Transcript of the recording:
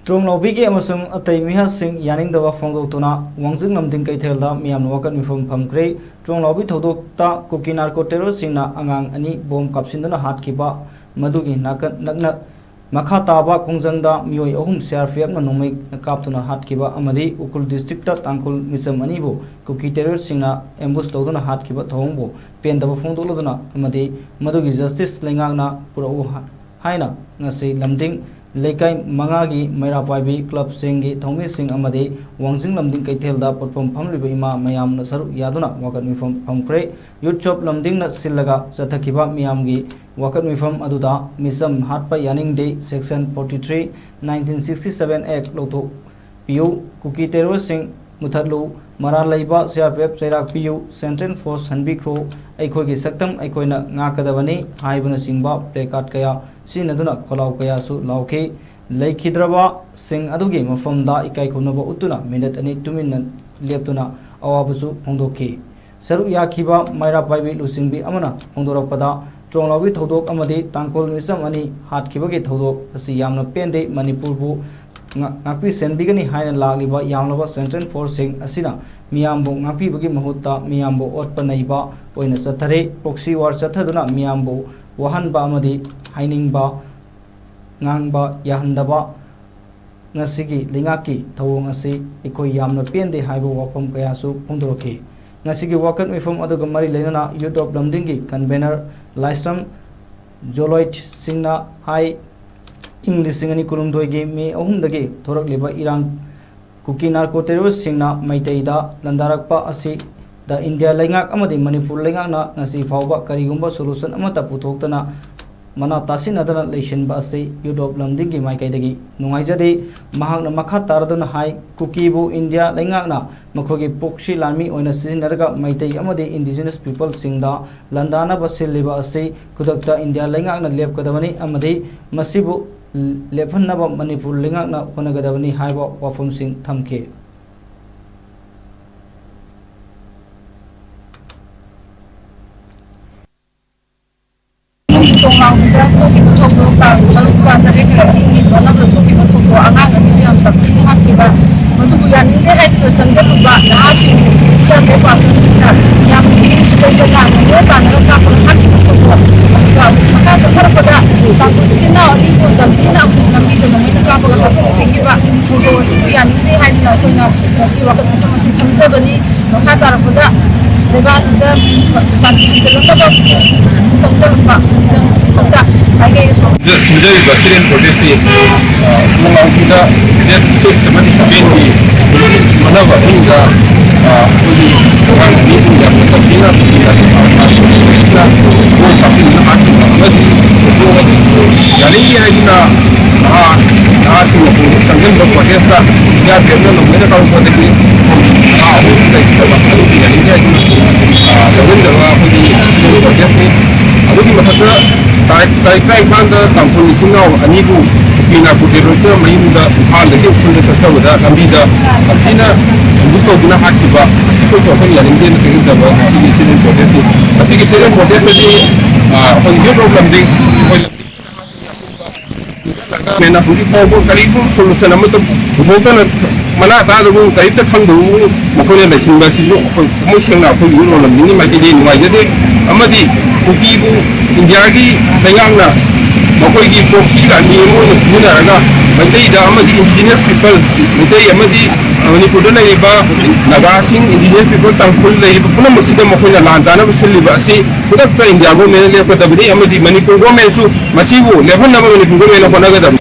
Tronglaubi ki amasung atai mihasing yaningdawa phongdoktuna wangjing lamding kaithelda miyamna wakat mifam phamkre Tronglaubi thodokta kuki narco terror singna angang ani bom kapsindana hatkiba madugi nakna makha taba khongjangda miyoi ahum CRPF na nomai kaptuna hatkiba amadi ukul district ta tangkul misam ani bo kuki terror singna ambush toduna hatkiba thongbo pendaba phongdokloduna amadi madugi justice lengangna purau haina ngasi lamding Lekai Mangagi Mairapaibi Club Singi Thomi Singh Amadi Wangjing Lamding Kaithelda Potpom Phamliba Ima Mayam na Saru Yaduna Wakat Mifam Phamkre Yutchop Lamding na Sillaga Zathakiba Miyamgi Wakat Mifam Aduda Misam Hatpa Yaning Day Section 43 1967 Act Loto Piu Kuki Terror Singh Muthatlu Mara Laiba CRPF Sairak Piu Central Force Hanbikro Aikogi Saktam Aikoina Ngakadavani Haibana Singba Placard Kaya Sinaduna Kolau Kayasu Lauke Laikidraba Sing Adugi Mafamda Ikai Kunova Utuna Minute and 2 minutes Leptuna Awabusu Hondoki Saru Yakiba Maira Paibi Lusimbi Amana Hondorapada Tronglaubi Thodok Amadi Tangkol Misam Ani Hatkibagi Thodok Asiyamna Pende Manipurbu Ngakpi Senbigani Haina Lagliba Yamlava Central Forcing Asina Miyambo Ngakpi Bagi Mahutta Miyambo Otpanaiba Oina Satare Proxy War Sataduna Miyambo Wahanba Amadi Hainingba Ngangba Yahandaba Nasigi Lingaki Tawong Asi Iko Yamna Pende Haibo Wapam Kayasu Pundroki Nasigi Wakat Mifam Adugamari Lenana Youth of Lamdingi Convener Lysam Joloit Singna Hai English Singani Kurumdoigi Me Ohundagi Thorak Liba Irang Kuki Narco Terrorist Singna Maitaida Landarakpa Asi The India Langak Amadi Manipur Langana Nasi Fauba Karigumba Solution Amata Putoktana Mana Tasin Adana Lation Basi Youth of Lamdingi Maikaidagi Nungaizade Mahana Makha Taradun Hai Kukibu India Langana Makogi Pokshi Lami Oina Sizinarga Maitai Amadi Indigenous People Singda Landana Basil Liba Asi Kudakta India Langana Lep Kadavani Amadi Masibu Lepanaba Manipur Lingana Honagadavani Haiba Wafum Singh Thamke Sinau anibu pina puterosa mayunda hal de kunde tasawada ambida atina gusto guna hakiba siko so kan yanin den singin da ba sigi sinin protest asigi sinin protest di on the problem ding mena puri ko karibu solution amata bogana mana ta da ko kai ta khangdu mokone la sinba sijo ko mo singna ko yuno la mini ma ti ni ma jade amadi kukibu india gi dayangna Makoigi proxy la nemo na sinaraga Maitei da amadi indigenous people Maitei amadi Manipur na iba Nagasing indigenous people tangkul na iba Puna masida makoy na lantana Masiliba si Kudak ta India go mena liya Katabini amadi Manipur go mensu Masibo Lepan nama Manipur go mena Konagadam